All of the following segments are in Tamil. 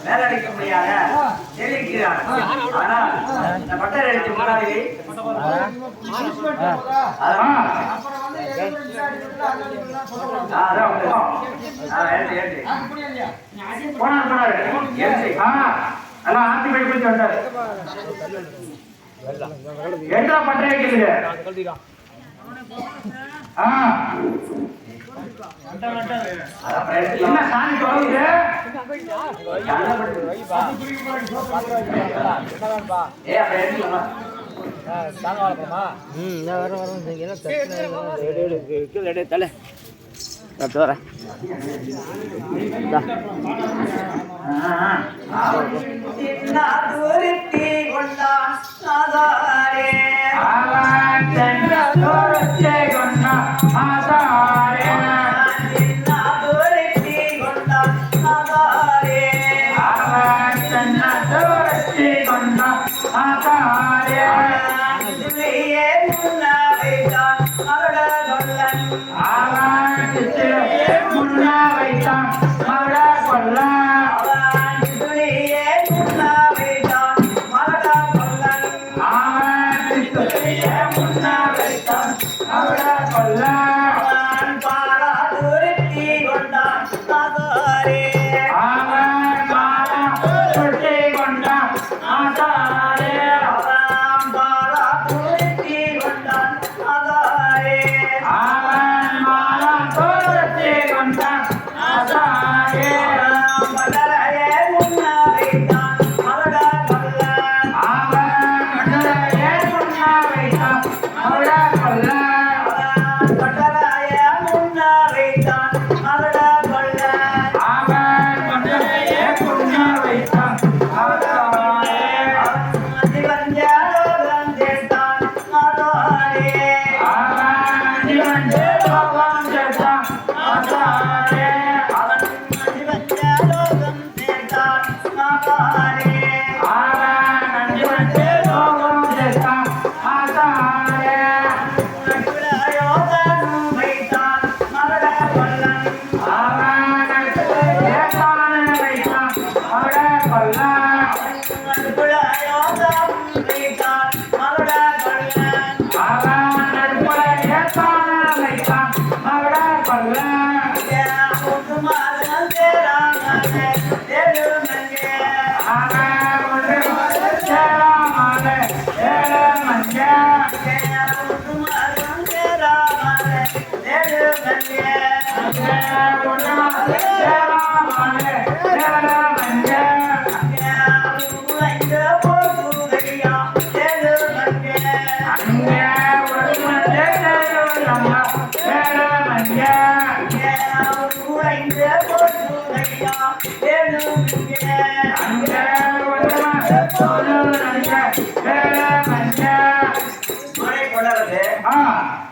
மேலடிக்க முடியாத தெரிவிக்கிறார். ஆனால் இந்த பட்டர் அடிச்சு முன்னாடி எல்லாம் ஆட்சி போய் பிடிச்சு வந்தாரு. என்ன பண்றீங்க? என்ன சாமி சொல்லுங்க?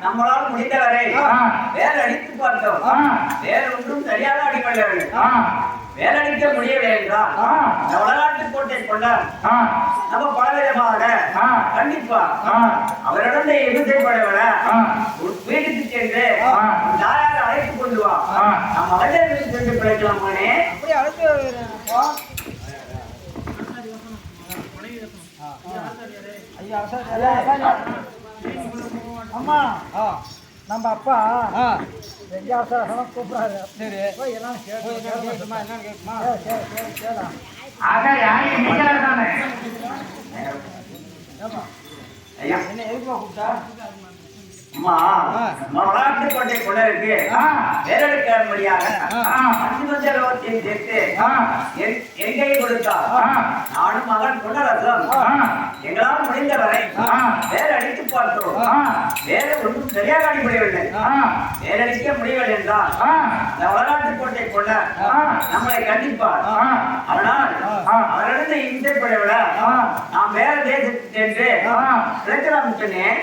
நம்மளால் முடிந்தவரை வேல் அடித்து பார்த்தோம். வேல் ஒன்றும் சரியாக அடிப்படவில்லை. வேல் அடிக்க முடியவில்லை என்றால் உலகாட்டு கோட்டை கொண்டால் நம்ம பலவிதமாக கண்டிப்பா அவரிடம் எதிர்ப்படவில்ல வீட்டுக்கு சென்று யாராவது அழைத்து கொண்டு வா, நம்ம மகளிர் சென்று பிழைக்கலாமானே. அப்படி அழைத்து அம்மா நம்ம அப்பா வெங்காசம் கூப்பிடாரு. சரி போய் எல்லாம் கேட்குமா என்னன்னு கேட்குமா? கேட்கலாம். என்ன எதுக்குமா கூப்பிட்டா? அம்மா மலாட்டு கோட்டை கொள்ள இருக்கு வேலைக்காரமடியாக அஞ்சு சேர்த்து எங்கை கொடுத்தா நானும் மகன் கொண்டரசம் எங்களால் முடிந்தவரை வேற அடித்து பார்த்தோம். வேற ஒன்றும் சரியாக அடிப்படையவில்லை. வேறடிக்க முடியவில்லை என்றால் இந்த வரலாற்று கோட்டை கொண்ட நம்மளை கண்டிப்பார். அதனால் அவரிடத்தை இசைப்படவில்லை நாம் வேற தேசத்துக்கு சென்று பிழைக்கலாம் சொன்னேன்.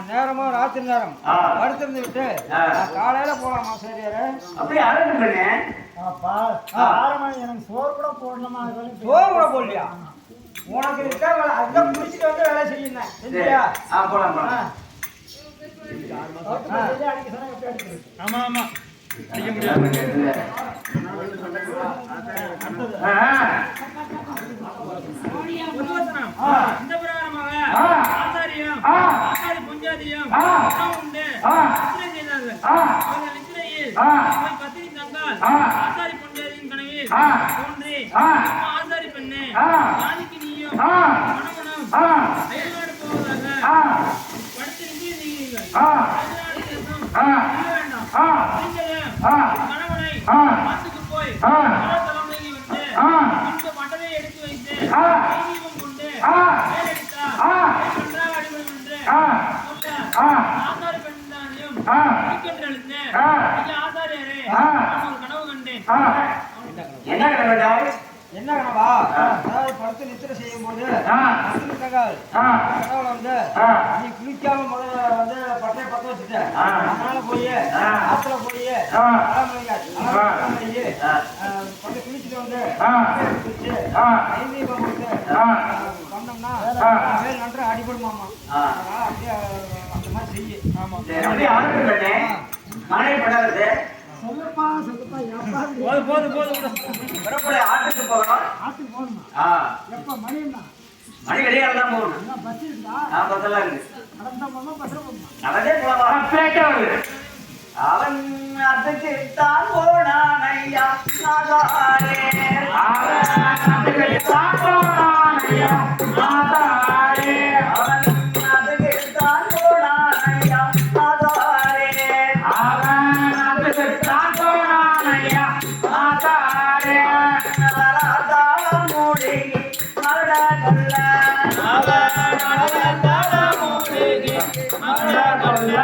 நேரமா ராத்திரி நேரம் படுத்திருந்து விட்டு காலையில போலாமா? சரியாரு அப்படி ஆரம்பி எனக்கு சோறு கூட போடணுமா? சோறு கூட போடலையா? உனக்கு இருக்கா அதுதான் முடிச்சுட்டு வந்து வேலை செய்யணும். சரியா? போலாம். ஆமா ஆமா அடிக்க முடியாது. இந்த பிரகாரமாக ஆசாரியம் ஆசாரி புஞ்சாதியம் உண்டு நித்திரை செய்தார்கள். அவர்கள் நித்திரையில் பத்தினி தங்கால் ஆசாரி புஞ்சாதியின் கனவில் தோன்றி ஆசாரி பெண்ணே நாளைக்கு நீயும் மணமனம் அயல்நாடு போவதாக படுத்து நின்று செய்கிறீர்கள். அயல்நாடு தேசம் வேண்டாம். கணவனை மாத்துக்கு போய் தலைமையில் விட்டு இந்த மண்டலை எடுத்து வைத்து தீபம் கொண்டு மேலெடுத்தார் நன்றாக அடிபடும் என்று சொல்ல ஆசாரி பெண்ணையும் இருக்கின்ற ஆசாரியரே நான் ஒரு கனவு கண்டேன். என்ன கனவு? என்ன கனவா? அதாவது படுத்து நித்திரை செய்யும் போது கனவுல வந்து நீ குளிக்காம முதல்ல வந்து பட்டையை பத்த வச்சுட்ட. அதனால போய் ஆத்துல போய் பட்டு குளிச்சுட்டு வந்து குளிச்சு ஐந்தீபம் கொடுத்து பண்ணோம்னா மேல் நன்றா அடிபடுமாமா. அதனால அப்படியே அந்த மாதிரி செய்ய. ஆமா மழை படாது. சொல்லுப்பா போதும் ஆட்டுக்கு போகணும். ஆத்துக்கு போகணுமா? எப்ப மணி என்ன? மணி வெளியால தான் போகணும். பஸ் இருக்கா? பஸ் எல்லாம் இருக்கு. நடந்தா போகணுமா பஸ்ல போகணுமா? நடந்தே போகலாம். அவன் அதுக்கு தான் போனான் ஐயா நாதாரே. அவன் அதுக்கு தான் போனான் ஐயா நாதாரே. அவன் அதுக்கு தான் போனான் ஐயா நாதாரே. அவன் அதுக்கு தான் போனான் ஐயா நாதாரே. நலதாளம் மூடி மருட கொல்ல. அவன் நலதாளம் மூடி மருட கொல்ல.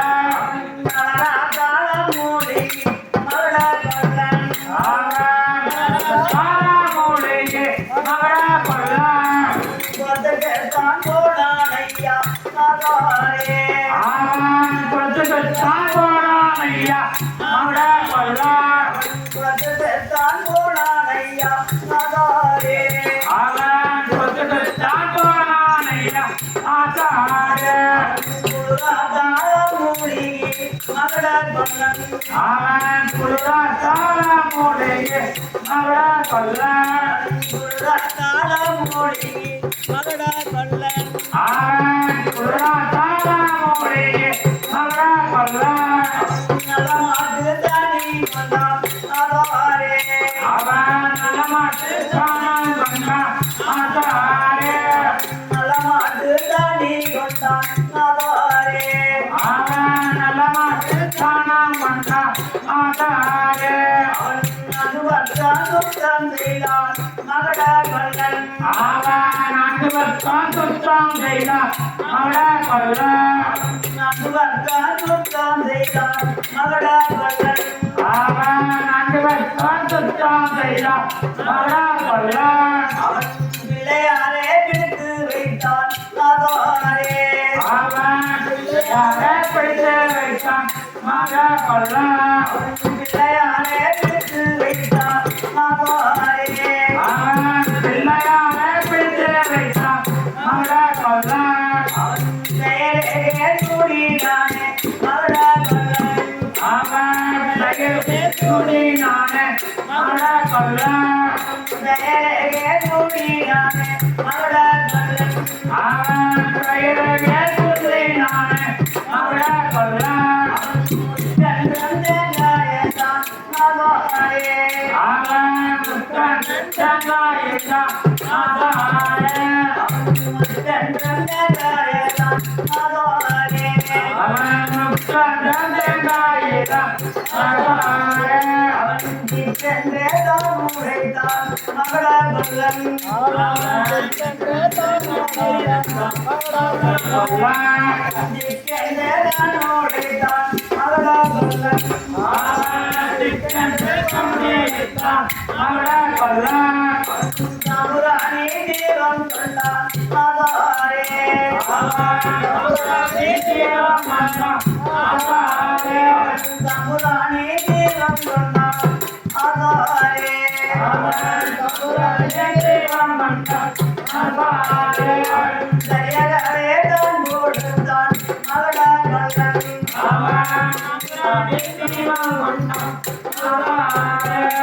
அவன் குருதாத்தாள மூடியே மகட கொல்ல. குருதாத்தாள மூடி மகட கொல்ல. அவன் குருதாத்தாள மூடியே மகட கொல்ல. நலமாட்டு தனி வந்தான் ஆதாரே. அவன் நலமாட்டு தானே வந்தான் ஆதாரே. நலமாட்டு தனி வந்தான் ஆதாரே. அவன் நலமாட்டு தானம் வந்தான் ஆதாரே. அவன் அனுபவத்தான் சுத்தம் செய்தான் மகட கொல்லன். அவன் அனுபவத்தான் சுத்தம் செய்தான் மகட கொல்லன். அனுபவத்தான் சுத்தம் செய்தான் மகட கொல்லன். அவன் அனுபவத்தான் சுத்தம் செய்தான் மகட கொல்லன். அவன் பிள்ளையாரே பிடித்து வைத்தான் ஆதாரே. அவன் பிள்ளையாரே பிடித்து வைத்தான் மகட கொல்லன். பிள்ளையாரே பிடித்து வைத்தான் ஆதாரே. அவன் பிள்ளையாரே பிடித்து வைத்தான் மகட கொல்லன். அவன் பெயரே சூடினானே மகட கொல்லன். அவன் பெயரே சூடினானே மகட கொல்லன். பெயரே சூடினானே மகட கொல்லன். அவன் பெயரே சூடினானே மகட கொல்லன். அவன் முத்தன் செங்காயத்தான் ஆதாரே. அவன் முத்தன் செங்காயத்தான் ஆதாரே. அவன் சென்றேதான் உரைத்தான் மகட கொல்லன். அவன் சென்றேதான் உரைத்தான் மகட கொல்லன். சென்றேதான் உரைத்தான் மகட கொல்லன். சாமுராணி தேவம் கொண்டான் ஆதாரே. சாமுராணி தேவம் கொண்டான் ஆதாரே. சாமுராணி தேவம் கொண்டான் ஆதாரே. சாமுராணி தேவம் கொண்டான் ஆதாரே. சரியகரே தான் கொடுத்தான் மகட கொல்லன்.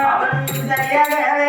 அவன் சரியாகவே